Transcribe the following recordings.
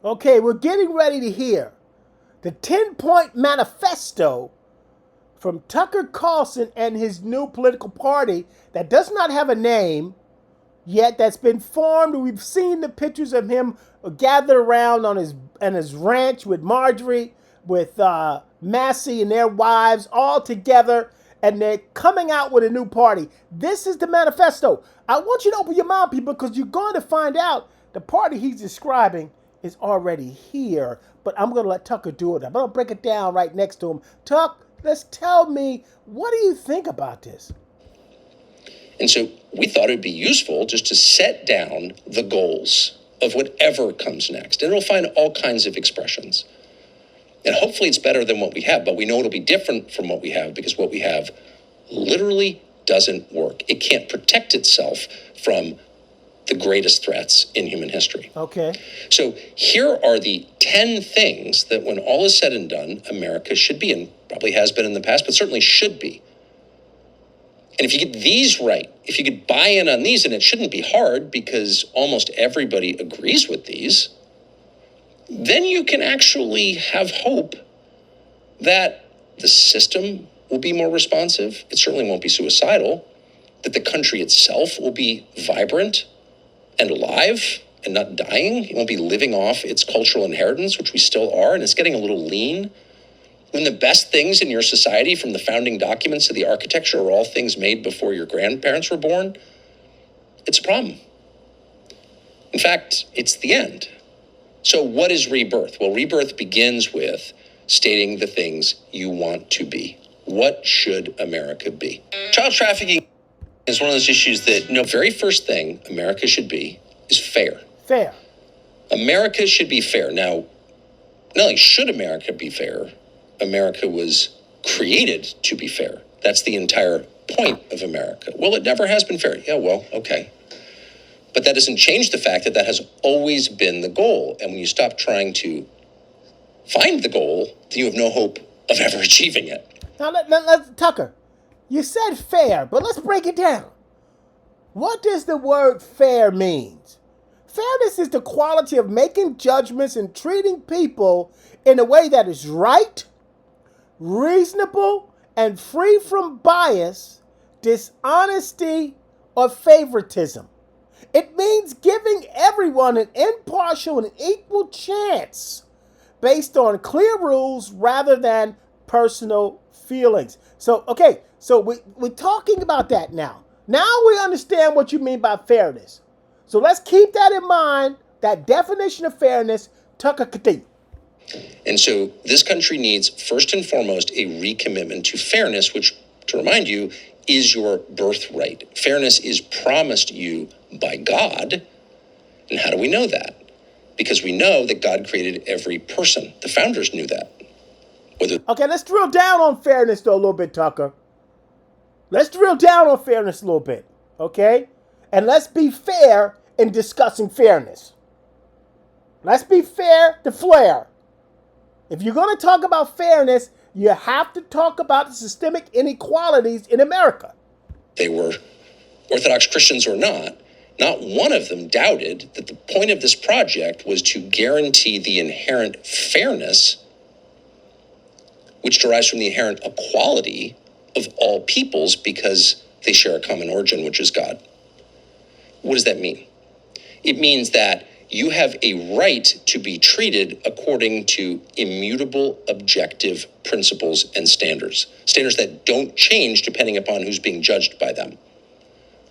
Okay, we're getting ready to hear the 10-point manifesto from Tucker Carlson and his new political party that does not have a name yet, that's been formed. We've seen the pictures of him gathered around on his ranch with Marjorie, with Massey and their wives all together, and they're coming out with a new party. This is the manifesto. I want you to open your mind, people, because you're going to find out the party he's describing is already here. But I'm going to let Tucker do it. I'm going to break it down right next to him. Tuck, let's tell me, what do you think about this? And so we thought it'd be useful just to set down the goals of whatever comes next. And it'll find all kinds of expressions. And hopefully it's better than what we have, but we know it'll be different from what we have because what we have literally doesn't work. It can't protect itself from the greatest threats in human history. Okay. So here are the 10 things that when all is said and done, America should be, and probably has been in the past, but certainly should be. And if you get these right, if you could buy in on these, and it shouldn't be hard because almost everybody agrees with these, then you can actually have hope that the system will be more responsive. It certainly won't be suicidal, that the country itself will be vibrant and alive and not dying. It won't be living off its cultural inheritance, which we still are, and it's getting a little lean. When the best things in your society, from the founding documents to the architecture, are all things made before your grandparents were born, it's a problem. In fact, it's the end. So what is rebirth? Well, rebirth begins with stating the things you want to be. What should America be? Child trafficking is one of those issues that, very first thing America should be is fair. Fair. America should be fair. Now, not only should America be fair, America was created to be fair. That's the entire point of America. Well, it never has been fair. Yeah, well, okay. But that doesn't change the fact that that has always been the goal. And when you stop trying to find the goal, then you have no hope of ever achieving it. Now, let's Tucker, you said fair, but let's break it down. What does the word fair mean? Fairness is the quality of making judgments and treating people in a way that is right, reasonable, and free from bias, dishonesty, or favoritism. It means giving everyone an impartial and equal chance based on clear rules rather than personal feelings. So we're talking about that now. Now we understand what you mean by fairness. So let's keep that in mind, that definition of fairness. Tucker, continue. And so this country needs, first and foremost, a recommitment to fairness, which, to remind you, is your birthright. Fairness is promised you by God. And how do we know that? Because we know that God created every person. The founders knew that. Okay, let's drill down on fairness, though, a little bit, Tucker. Let's drill down on fairness a little bit, okay? And let's be fair in discussing fairness. Let's be fair to flair. If you're going to talk about fairness, you have to talk about the systemic inequalities in America. They were Orthodox Christians or not one of them doubted that the point of this project was to guarantee the inherent fairness, which derives from the inherent equality of all peoples because they share a common origin, which is God. What does that mean? It means that you have a right to be treated according to immutable, objective principles and standards that don't change depending upon who's being judged by them.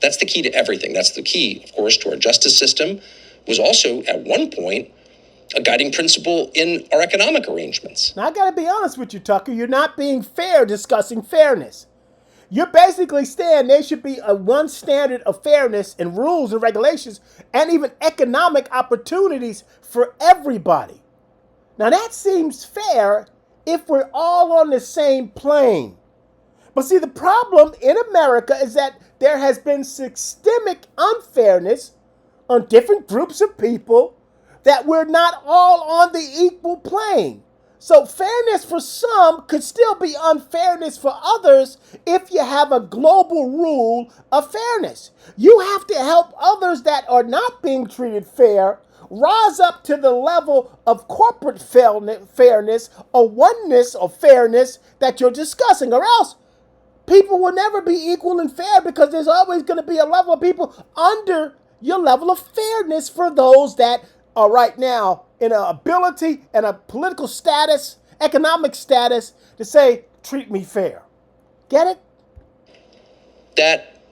That's the key to everything. That's the key, of course, to our justice system. Was also, at one point, a guiding principle in our economic arrangements. Now, I got to be honest with you, Tucker. You're not being fair discussing fairness. You're basically saying there should be a one standard of fairness and rules and regulations and even economic opportunities for everybody. Now, that seems fair if we're all on the same plane. But see, the problem in America is that there has been systemic unfairness on different groups of people, that we're not all on the equal plane. So fairness for some could still be unfairness for others if you have a global rule of fairness. You have to help others that are not being treated fair rise up to the level of corporate fairness or oneness or fairness that you're discussing, or else people will never be equal and fair, because there's always going to be a level of people under your level of fairness for those that are right now in an ability and a political status, economic status to say, treat me fair. Get it? That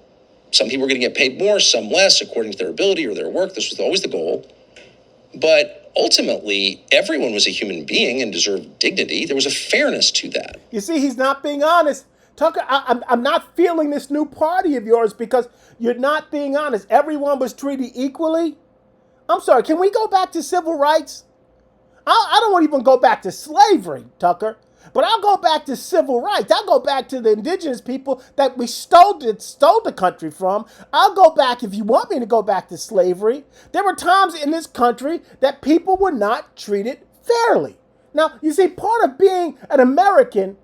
some people were going to get paid more, some less, according to their ability or their work. This was always the goal. But ultimately, everyone was a human being and deserved dignity. There was a fairness to that. You see, he's not being honest. Tucker, I'm not feeling this new party of yours because you're not being honest. Everyone was treated equally. I'm sorry, can we go back to civil rights? I don't want to even go back to slavery, Tucker, but I'll go back to civil rights. I'll go back to the indigenous people that we stole the country from. I'll go back, if you want me to go back to slavery. There were times in this country that people were not treated fairly. Now, you see, part of being an American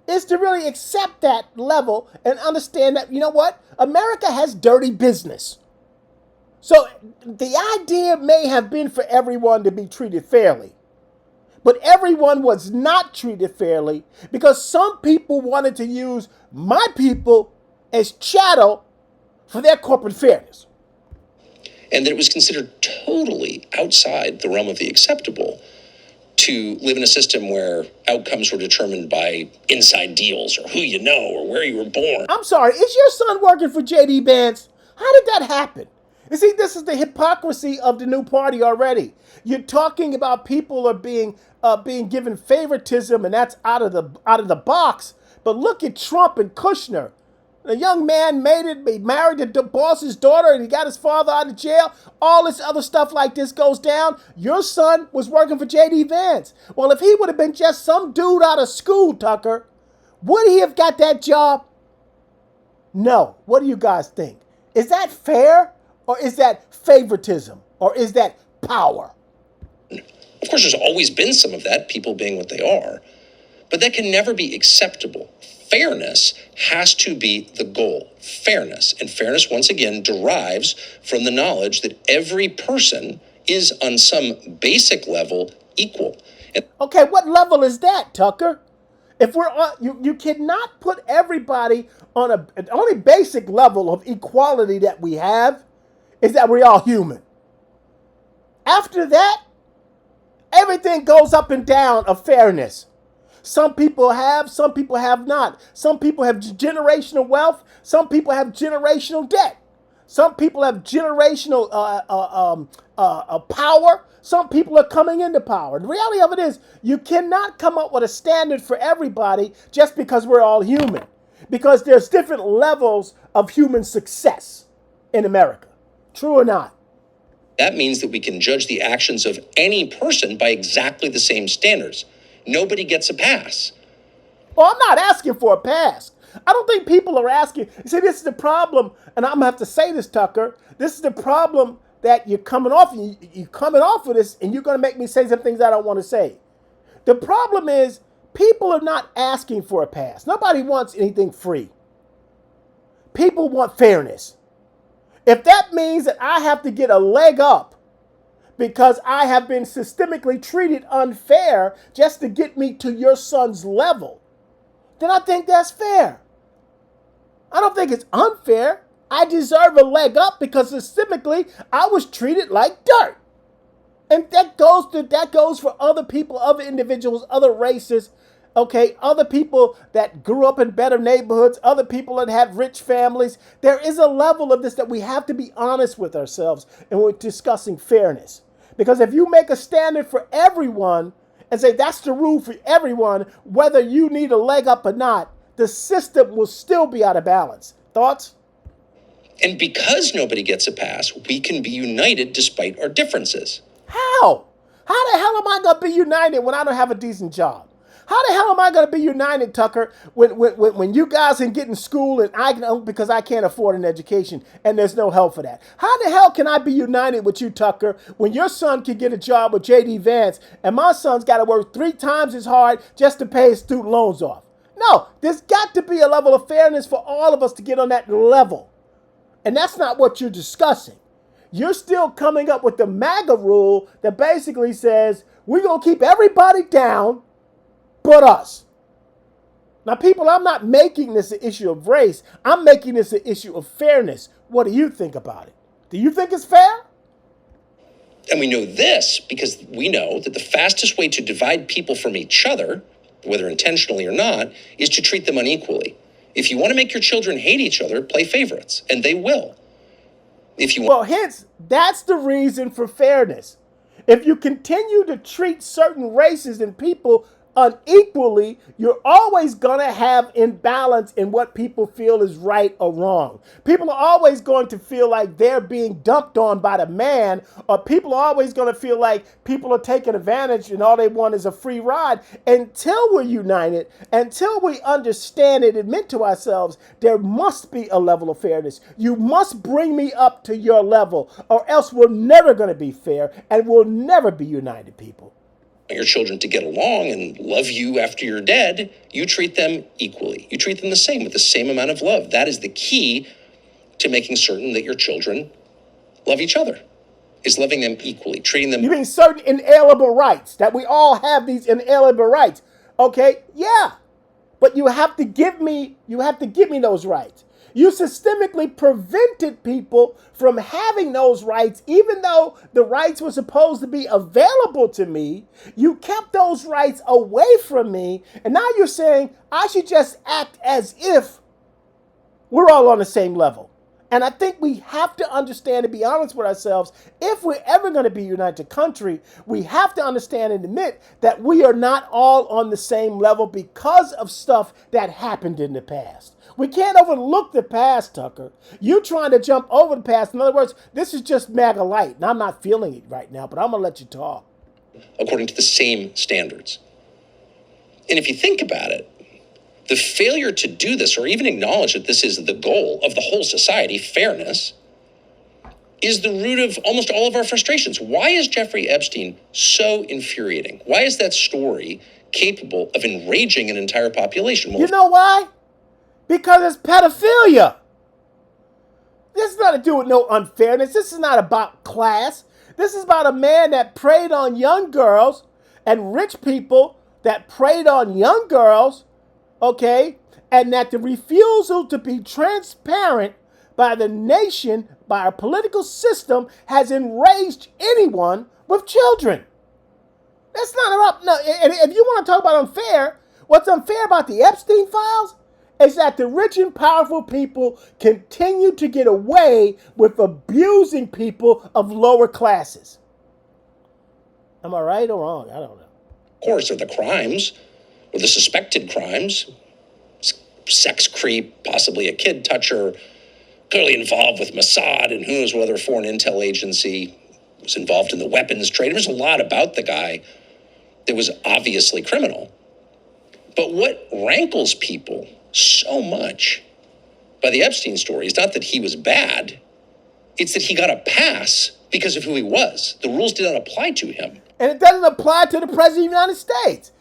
is to really accept that level and understand that, you know what? America has dirty business. So the idea may have been for everyone to be treated fairly, but everyone was not treated fairly because some people wanted to use my people as chattel for their corporate fairness. And that it was considered totally outside the realm of the acceptable to live in a system where outcomes were determined by inside deals or who you know or where you were born. I'm sorry, is your son working for J.D. Vance? How did that happen? You see, this is the hypocrisy of the new party already. You're talking about people are being given favoritism, and that's out of the box. But look at Trump and Kushner. A young man made it, he married the boss's daughter, and he got his father out of jail. All this other stuff like this goes down. Your son was working for J.D. Vance. Well, if he would have been just some dude out of school, Tucker, would he have got that job? No. What do you guys think? Is that fair? Or is that favoritism? Or is that power? Of course, there's always been some of that, people being what they are. But that can never be acceptable. Fairness has to be the goal. Fairness. And fairness, once again, derives from the knowledge that every person is, on some basic level, equal. Okay, what level is that, Tucker? If we're on, you cannot put everybody on the only basic level of equality that we have is that we're all human. After that, everything goes up and down of fairness. Some people have, some people have not. Some people have generational wealth. Some people have generational debt. Some people have generational power. Some people are coming into power. The reality of it is you cannot come up with a standard for everybody just because we're all human. Because there's different levels of human success in America. True or not? That means that we can judge the actions of any person by exactly the same standards. Nobody gets a pass. Well, I'm not asking for a pass. I don't think people are asking. You see, this is the problem, and I'm going to have to say this, Tucker. This is the problem that you're coming off of this, and you're going to make me say some things I don't want to say. The problem is people are not asking for a pass. Nobody wants anything free. People want fairness. If that means that I have to get a leg up because I have been systemically treated unfair just to get me to your son's level, then I think that's fair. I don't think it's unfair. I deserve a leg up because systemically I was treated like dirt. And that goes for other people, other individuals, other races, okay, other people that grew up in better neighborhoods, other people that had rich families. There is a level of this that we have to be honest with ourselves and we're discussing fairness. Because if you make a standard for everyone and say that's the rule for everyone, whether you need a leg up or not, the system will still be out of balance. Thoughts? And because nobody gets a pass, we can be united despite our differences. How? How the hell am I going to be united when I don't have a decent job? How the hell am I going to be united, Tucker, when you guys can get in school and I can, because I can't afford an education and there's no help for that? How the hell can I be united with you, Tucker, when your son can get a job with J.D. Vance and my son's got to work 3 times as hard just to pay his student loans off? No, there's got to be a level of fairness for all of us to get on that level. And that's not what you're discussing. You're still coming up with the MAGA rule that basically says we're going to keep everybody down but us. Now, people, I'm not making this an issue of race. I'm making this an issue of fairness. What do you think about it? Do you think it's fair? And we know this because we know that the fastest way to divide people from each other, whether intentionally or not, is to treat them unequally. If you want to make your children hate each other, play favorites, and they will. Well, hence, that's the reason for fairness. If you continue to treat certain races and people unequally, you're always going to have imbalance in what people feel is right or wrong. People are always going to feel like they're being dumped on by the man, or people are always going to feel like people are taking advantage and all they want is a free ride. Until we're united, until we understand and admit to ourselves, there must be a level of fairness. You must bring me up to your level, or else we're never going to be fair and we'll never be united, people. Your children to get along and love you after you're dead, you treat them equally. You treat them the same, with the same amount of love. That is the key to making certain that your children love each other, is loving them equally, treating them... You mean certain inalienable rights, that we all have these inalienable rights. Okay, yeah, but you have to give me those rights. You systemically prevented people from having those rights, even though the rights were supposed to be available to me. You kept those rights away from me, and now you're saying I should just act as if we're all on the same level. And I think we have to understand and be honest with ourselves. If we're ever going to be a united country, we have to understand and admit that we are not all on the same level because of stuff that happened in the past. We can't overlook the past, Tucker. You trying to jump over the past. In other words, this is just MAGA light, and I'm not feeling it right now, but I'm going to let you talk. According to the same standards. And if you think about it, the failure to do this, or even acknowledge that this is the goal of the whole society, fairness, is the root of almost all of our frustrations. Why is Jeffrey Epstein so infuriating? Why is that story capable of enraging an entire population? Well, you know why? Because it's pedophilia. This is not to do with no unfairness. This is not about class. This is about a man that preyed on young girls and rich people that preyed on young girls, okay? And that the refusal to be transparent by the nation, by our political system, has enraged anyone with children. That's not about, no, if you want to talk about unfair, what's unfair about the Epstein files is that the rich and powerful people continue to get away with abusing people of lower classes. Am I right or wrong? I don't know. Of course, are the crimes, or the suspected crimes, sex creep, possibly a kid toucher, clearly involved with Mossad and who knows what other foreign intel agency was involved in the weapons trade. There's a lot about the guy that was obviously criminal. But what rankles people so much by the Epstein story is not that he was bad. It's that he got a pass because of who he was. The rules did not apply to him. And it doesn't apply to the President of the United States.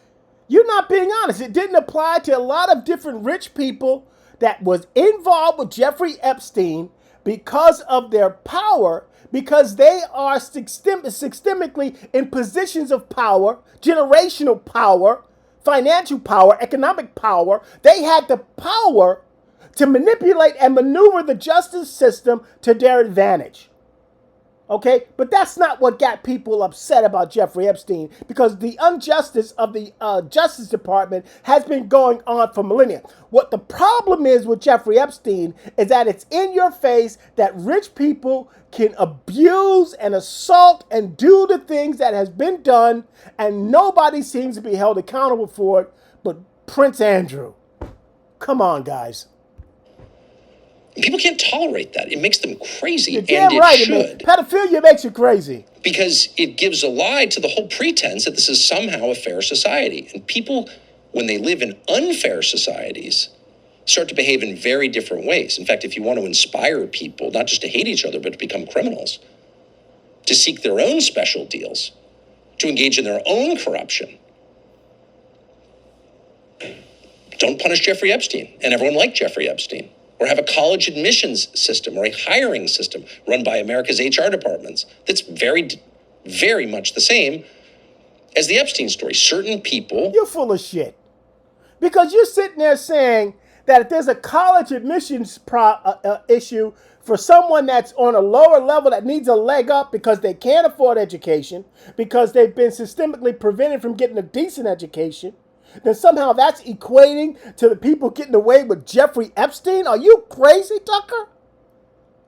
You're not being honest. It didn't apply to a lot of different rich people that was involved with Jeffrey Epstein because of their power, because they are systemically in positions of power, generational power, financial power, economic power. They had the power to manipulate and maneuver the justice system to their advantage. Okay, but that's not what got people upset about Jeffrey Epstein, because the injustice of the Justice Department has been going on for millennia. What the problem is with Jeffrey Epstein is that it's in your face that rich people can abuse and assault and do the things that has been done, and nobody seems to be held accountable for it but Prince Andrew. Come on, guys. People can't tolerate that. It makes them crazy. You're damn right, it should. Pedophilia makes you crazy. Because it gives a lie to the whole pretense that this is somehow a fair society. And people, when they live in unfair societies, start to behave in very different ways. In fact, if you want to inspire people, not just to hate each other, but to become criminals, to seek their own special deals, to engage in their own corruption, don't punish Jeffrey Epstein and everyone like Jeffrey Epstein. or have a college admissions system or a hiring system run by America's HR departments that's very, very much the same as the Epstein story. Certain people... You're full of shit. Because you're sitting there saying that if there's a college admissions issue for someone that's on a lower level that needs a leg up because they can't afford education, because they've been systemically prevented from getting a decent education, then somehow that's equating to the people getting away with Jeffrey Epstein? Are you crazy, Tucker?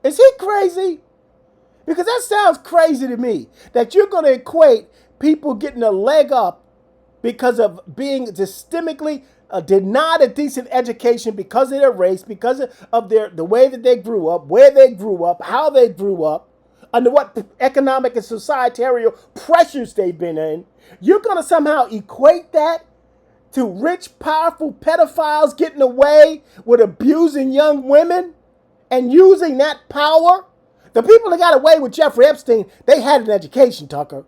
Is he crazy? Because that sounds crazy to me, that you're going to equate people getting a leg up because of being systemically denied a decent education because of their race, because of the way that they grew up, where they grew up, how they grew up, under what economic and societal pressures they've been in. You're going to somehow equate that to rich, powerful pedophiles getting away with abusing young women and using that power? The people that got away with Jeffrey Epstein, they had an education, Tucker.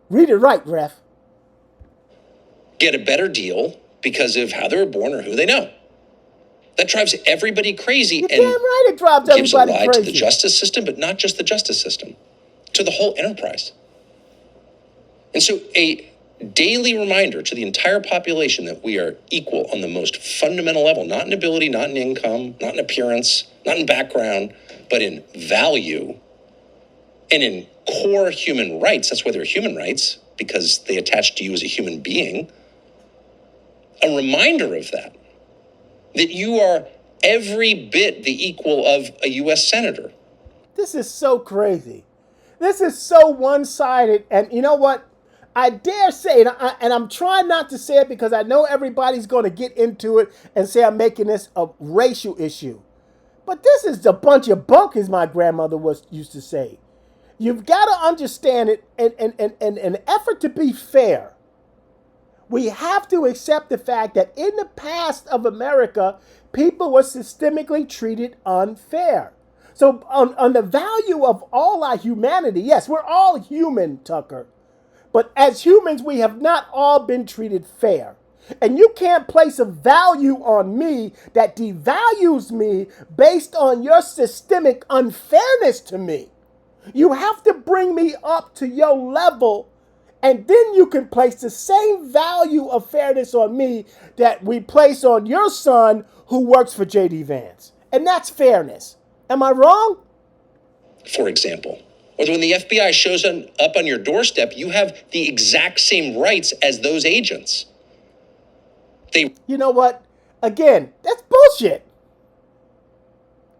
Read it right, ref. Get a better deal because of how they were born or who they know. That drives everybody crazy. You're damn right it drives everybody gives a lie crazy. to the justice system, but not just the justice system, to the whole enterprise. And so a daily reminder to the entire population that we are equal on the most fundamental level, not in ability, not in income, not in appearance, not in background, but in value and in core human rights. That's why they're human rights, because they attach to you as a human being. A reminder of that you are every bit the equal of a U.S. senator. This is so crazy. This is so one-sided. And you know what? I dare say, and I'm trying not to say it because I know everybody's going to get into it and say I'm making this a racial issue. But this is a bunch of bunk, as my grandmother used to say. You've got to understand it, and an effort to be fair. We have to accept the fact that in the past of America, people were systemically treated unfair. So on the value of all our humanity, yes, we're all human, Tucker. But as humans, we have not all been treated fair. And you can't place a value on me that devalues me based on your systemic unfairness to me. You have to bring me up to your level, and then you can place the same value of fairness on me that we place on your son who works for J.D. Vance. And that's fairness. Am I wrong? For example, or when the FBI shows up on your doorstep, you have the exact same rights as those agents. You know what? Again, that's bullshit.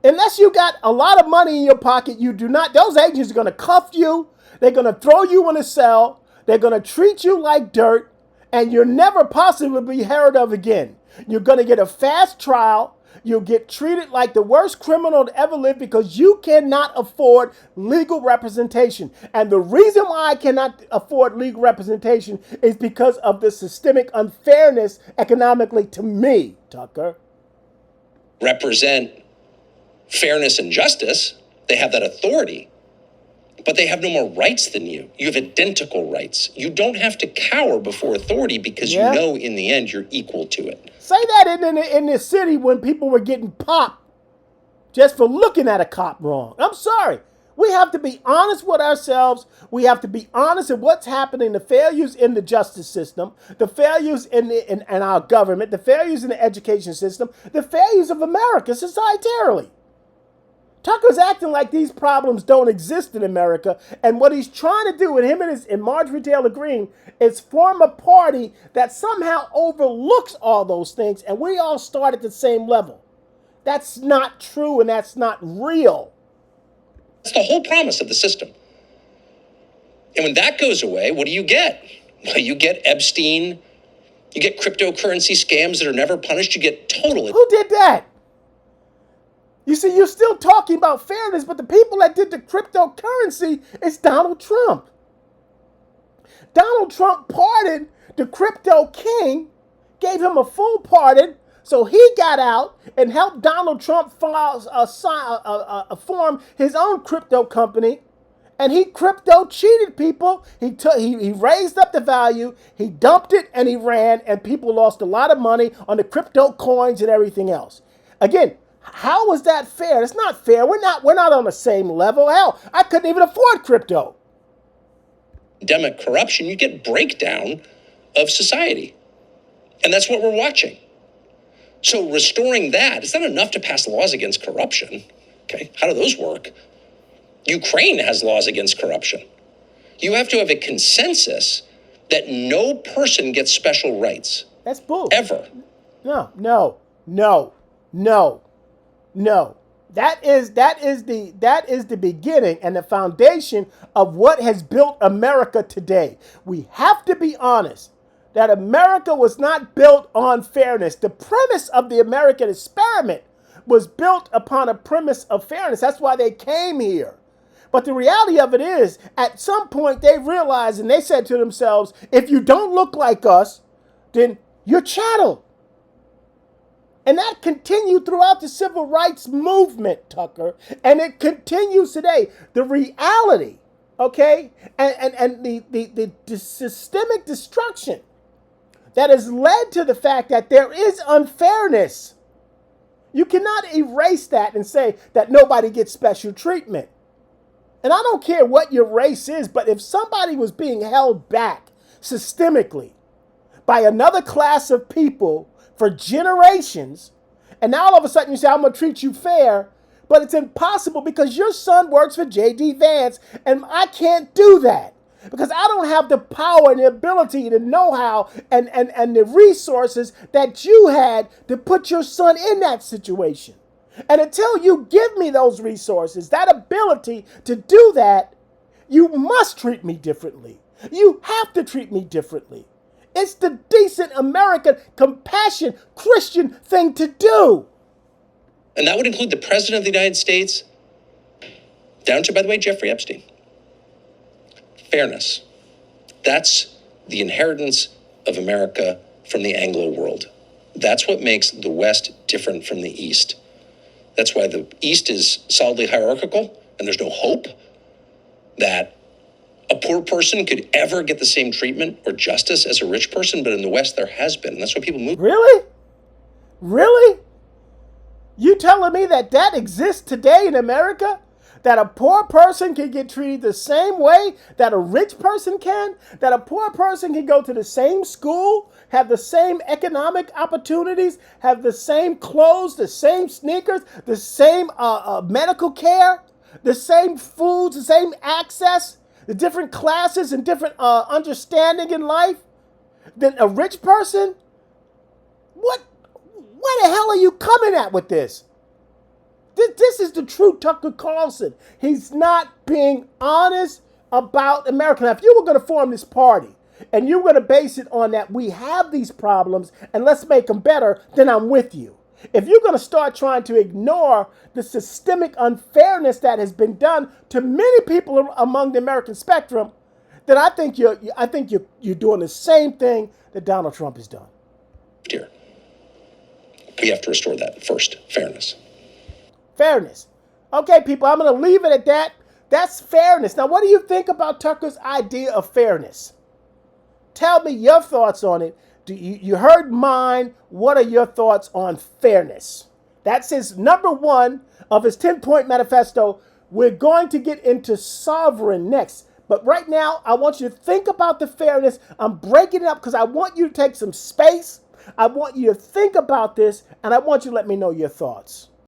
Unless you got a lot of money in your pocket, you do not. Those agents are going to cuff you. They're going to throw you in a cell. They're going to treat you like dirt. And you'll never possibly be heard of again. You're going to get a fast trial. You'll get treated like the worst criminal to ever live because you cannot afford legal representation. And the reason why I cannot afford legal representation is because of the systemic unfairness economically to me, Tucker. Represent fairness and justice. They have that authority, but they have no more rights than you. You have identical rights. You don't have to cower before authority because you know in the end you're equal to it. Say that in the city when people were getting popped just for looking at a cop wrong. I'm sorry. We have to be honest with ourselves. We have to be honest in what's happening, the failures in the justice system, the failures in our government, the failures in the education system, the failures of America societally. Tucker's acting like these problems don't exist in America, and what he's trying to do with him and Marjorie Taylor Greene is form a party that somehow overlooks all those things, and we all start at the same level. That's not true, and that's not real. That's the whole promise of the system. And when that goes away, what do you get? Well, you get Epstein, you get cryptocurrency scams that are never punished, you get total... Who did that? You see, you're still talking about fairness, but the people that did the cryptocurrency is Donald Trump. Donald Trump pardoned the crypto king, gave him a full pardon, so he got out and helped Donald Trump form his own crypto company, and he crypto cheated people. He raised up the value, he dumped it, and he ran, and people lost a lot of money on the crypto coins and everything else. Again, How is that fair? It's not fair. We're not on the same level. Hell, I couldn't even afford crypto. Endemic corruption, you get breakdown of society. And that's what we're watching. So restoring that, it's not enough to pass laws against corruption. Okay, how do those work? Ukraine has laws against corruption. You have to have a consensus that no person gets special rights. That's bull. Ever. No. That is the beginning and the foundation of what has built America today. We have to be honest that America was not built on fairness. The premise of the American experiment was built upon a premise of fairness. That's why they came here. But the reality of it is, at some point they realized and they said to themselves, if you don't look like us, then you're chattel. And that continued throughout the civil rights movement, Tucker. And it continues today. The reality, okay, and the systemic destruction that has led to the fact that there is unfairness. You cannot erase that and say that nobody gets special treatment. And I don't care what your race is, but if somebody was being held back systemically by another class of people for generations, and now all of a sudden you say, I'm going to treat you fair, but it's impossible because your son works for J.D. Vance, and I can't do that because I don't have the power and the ability, the know-how, and the resources that you had to put your son in that situation. And until you give me those resources, that ability to do that, you must treat me differently. You have to treat me differently. It's the decent American, compassionate, Christian thing to do. And that would include the President of the United States, down to, by the way, Jeffrey Epstein. Fairness. That's the inheritance of America from the Anglo world. That's what makes the West different from the East. That's why the East is solidly hierarchical, and there's no hope that a poor person could ever get the same treatment or justice as a rich person, but in the West there has been, and that's why people move. Really? Really? You telling me that exists today in America? That a poor person can get treated the same way that a rich person can? That a poor person can go to the same school, have the same economic opportunities, have the same clothes, the same sneakers, the same medical care, the same foods, the same access, the different classes and different understanding in life than a rich person? What the hell are you coming at with this? This is the true Tucker Carlson. He's not being honest about America. Now, if you were going to form this party and you were going to base it on that we have these problems and let's make them better, then I'm with you. If you're going to start trying to ignore the systemic unfairness that has been done to many people among the American spectrum, then I think you're doing the same thing that Donald Trump has done. Here, we have to restore that first, fairness. Fairness. Okay, people, I'm going to leave it at that. That's fairness. Now, what do you think about Tucker's idea of fairness? Tell me your thoughts on it. You heard mine. What are your thoughts on fairness? That's his number one of his 10-point manifesto. We're going to get into sovereign next. But right now, I want you to think about the fairness. I'm breaking it up because I want you to take some space. I want you to think about this, and I want you to let me know your thoughts.